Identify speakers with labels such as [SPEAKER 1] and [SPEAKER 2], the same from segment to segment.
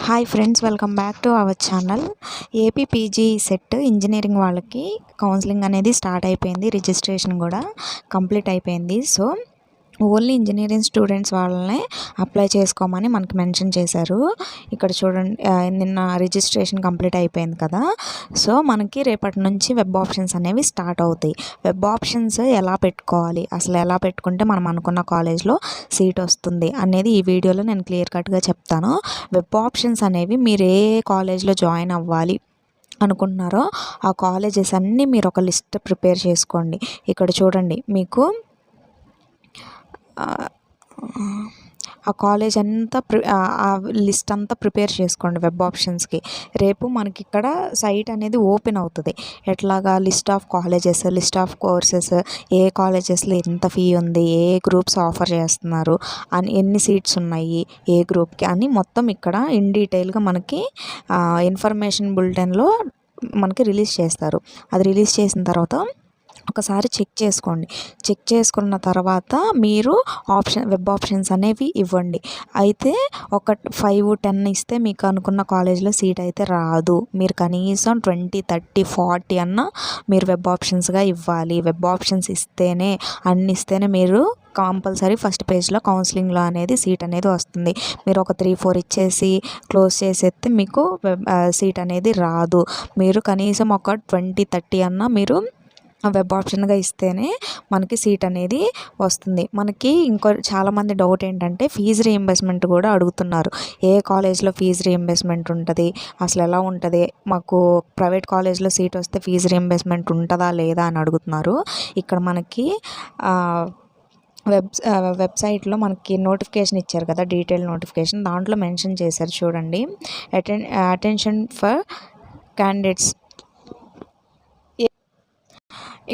[SPEAKER 1] Hi friends, welcome back to our channel. AP PG set engineering వాళ్ళకి counselling అనేది start అయిపోయింది. Registration కూడా complete అయిపోయింది. సో ఓన్లీ ఇంజనీరింగ్ స్టూడెంట్స్ వాళ్ళనే apply చేసుకోమని మనకి మెన్షన్ చేశారు. ఇక్కడ చూడండి, నిన్న రిజిస్ట్రేషన్ కంప్లీట్ అయిపోయింది కదా. సో మనకి రేపటి నుంచి వెబ్ ఆప్షన్స్ అనేవి స్టార్ట్ అవుతాయి. వెబ్ ఆప్షన్స్ ఎలా పెట్టుకోవాలి, అసలు ఎలా పెట్టుకుంటే మనం అనుకున్న కాలేజ్లో సీట్ వస్తుంది అనేది ఈ వీడియోలో నేను క్లియర్ కట్గా చెప్తాను. వెబ్ ఆప్షన్స్ అనేవి మీరు ఏ కాలేజ్లో జాయిన్ అవ్వాలి అనుకుంటున్నారో ఆ కాలేజెస్ అన్నీ మీరు ఒక లిస్ట్ ప్రిపేర్ చేసుకోండి. ఇక్కడ చూడండి, మీకు ఆ కాలేజ్ అంతా ఆ లిస్ట్ అంతా ప్రిపేర్ చేసుకోండి వెబ్ ఆప్షన్స్కి. రేపు మనకి ఇక్కడ సైట్ అనేది ఓపెన్ అవుతుంది. ఎట్లాగా list of colleges, list of courses, ఏ కాలేజెస్లో ఎంత ఫీ ఉంది, ఏ గ్రూప్స్ ఆఫర్ చేస్తున్నారు అని, ఎన్ని సీట్స్ ఉన్నాయి ఏ గ్రూప్కి అని మొత్తం ఇక్కడ ఇన్ డీటెయిల్గా మనకి ఇన్ఫర్మేషన్ బులెటిన్లో మనకి రిలీజ్ చేస్తారు. అది రిలీజ్ చేసిన తర్వాత ఒకసారి చెక్ చేసుకోండి. చెక్ చేసుకున్న తర్వాత మీరు వెబ్ ఆప్షన్స్ అనేవి ఇవ్వండి. అయితే ఒక 5-10 ఇస్తే మీకు అనుకున్న కాలేజ్లో సీట్ అయితే రాదు. మీరు కనీసం 20, 30, 40 అన్నా మీరు వెబ్ ఆప్షన్స్గా ఇవ్వాలి. వెబ్ ఆప్షన్స్ ఇస్తేనే, అన్ని ఇస్తేనే మీరు కంపల్సరీ ఫస్ట్ పేజ్లో కౌన్సిలింగ్లో అనేది సీట్ అనేది వస్తుంది. మీరు ఒక 3-4 ఇచ్చేసి క్లోజ్ చేసేస్తే మీకు సీట్ అనేది రాదు. మీరు కనీసం ఒక 20, 30 అన్నా మీరు వెబ్ ఆప్షన్గా ఇస్తేనే మనకి సీట్ అనేది వస్తుంది. మనకి ఇంకో చాలామంది డౌట్ ఏంటంటే ఫీజు రీయింబర్స్మెంట్ కూడా అడుగుతున్నారు. ఏ కాలేజ్లో ఫీజు రీయింబర్స్మెంట్ ఉంటుంది, అసలు ఎలా ఉంటుంది, మాకు ప్రైవేట్ కాలేజ్లో సీట్ వస్తే ఫీజు రీయింబర్స్మెంట్ ఉంటుందా లేదా అని అడుగుతున్నారు. ఇక్కడ మనకి వెబ్సైట్లో మనకి నోటిఫికేషన్ ఇచ్చారు కదా, డీటెయిల్ నోటిఫికేషన్, దాంట్లో మెన్షన్ చేశారు చూడండి. Attention for candidates.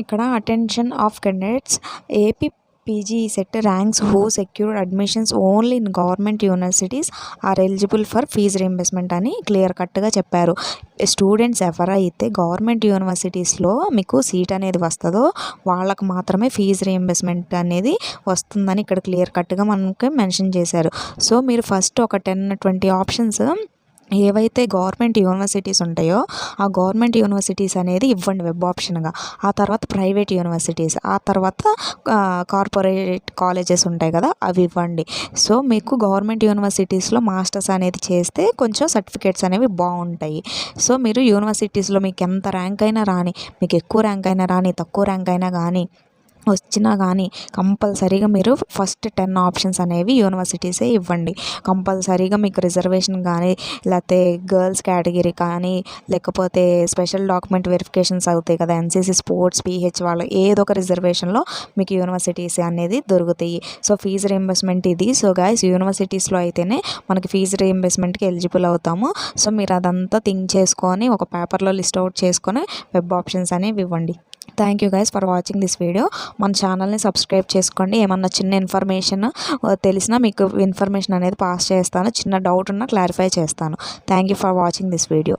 [SPEAKER 1] ఇక్కడ attention of candidates, AP PG CET ranks who secured admissions only in government universities are eligible for fee reimbursement అని క్లియర్ కట్గా చెప్పారు. స్టూడెంట్స్ ఎవరైతే గవర్నమెంట్ యూనివర్సిటీస్లో మీకు సీట్ అనేది వస్తుందో వాళ్ళకు మాత్రమే ఫీజు రీయింబర్స్మెంట్ అనేది వస్తుందని ఇక్కడ క్లియర్ కట్గా మనకి మెన్షన్ చేశారు. సో మీరు ఫస్ట్ ఒక 10-20 ఆప్షన్స్ ఏవైతే గవర్నమెంట్ యూనివర్సిటీస్ ఉంటాయో ఆ గవర్నమెంట్ యూనివర్సిటీస్ అనేది ఇవ్వండి వెబ్ ఆప్షన్గా. ఆ తర్వాత ప్రైవేట్ యూనివర్సిటీస్, ఆ తర్వాత కార్పొరేట్ కాలేజెస్ ఉంటాయి కదా, అవి ఇవ్వండి. సో మీకు గవర్నమెంట్ యూనివర్సిటీస్లో మాస్టర్స్ అనేది చేస్తే కొంచెం సర్టిఫికేట్స్ అనేవి బాగుంటాయి. సో మీరు యూనివర్సిటీస్లో మీకు ఎంత ర్యాంక్ అయినా రాని, మీకు ఎక్కువ ర్యాంక్ అయినా రాని, తక్కువ ర్యాంక్ అయినా కానీ వచ్చినా కానీ కంపల్సరీగా మీరు ఫస్ట్ 10 ఆప్షన్స్ అనేవి యూనివర్సిటీసే ఇవ్వండి. కంపల్సరీగా మీకు రిజర్వేషన్ కానీ, లేకపోతే గర్ల్స్ కేటగిరీ కానీ, లేకపోతే స్పెషల్ డాక్యుమెంట్ వెరిఫికేషన్స్ అవుతాయి కదా, ఎన్సీసీ, స్పోర్ట్స్, పీహెచ్ వాళ్ళు ఏదో ఒక రిజర్వేషన్లో మీకు యూనివర్సిటీస్ అనేది దొరుకుతాయి. సో ఫీజు రీయింబర్స్మెంట్ ఇది. సో గైస్, యూనివర్సిటీస్లో అయితేనే మనకి ఫీజు రీయింబర్స్మెంట్కి ఎలిజిబుల్ అవుతాము. సో మీరు అదంతా థింక్ చేసుకొని ఒక పేపర్లో లిస్ట్ అవుట్ చేసుకొని వెబ్ ఆప్షన్స్ అనేవి ఇవ్వండి. Thank you guys for watching this video. మన ఛానల్ని సబ్స్క్రైబ్ చేసుకోండి. ఏమన్నా చిన్న ఇన్ఫర్మేషన్ తెలిసినా మీకు ఇన్ఫర్మేషన్ అనేది పాస్ చేస్తాను. చిన్న డౌట్ ఉన్నా క్లారిఫై చేస్తాను. Thank you for watching this video.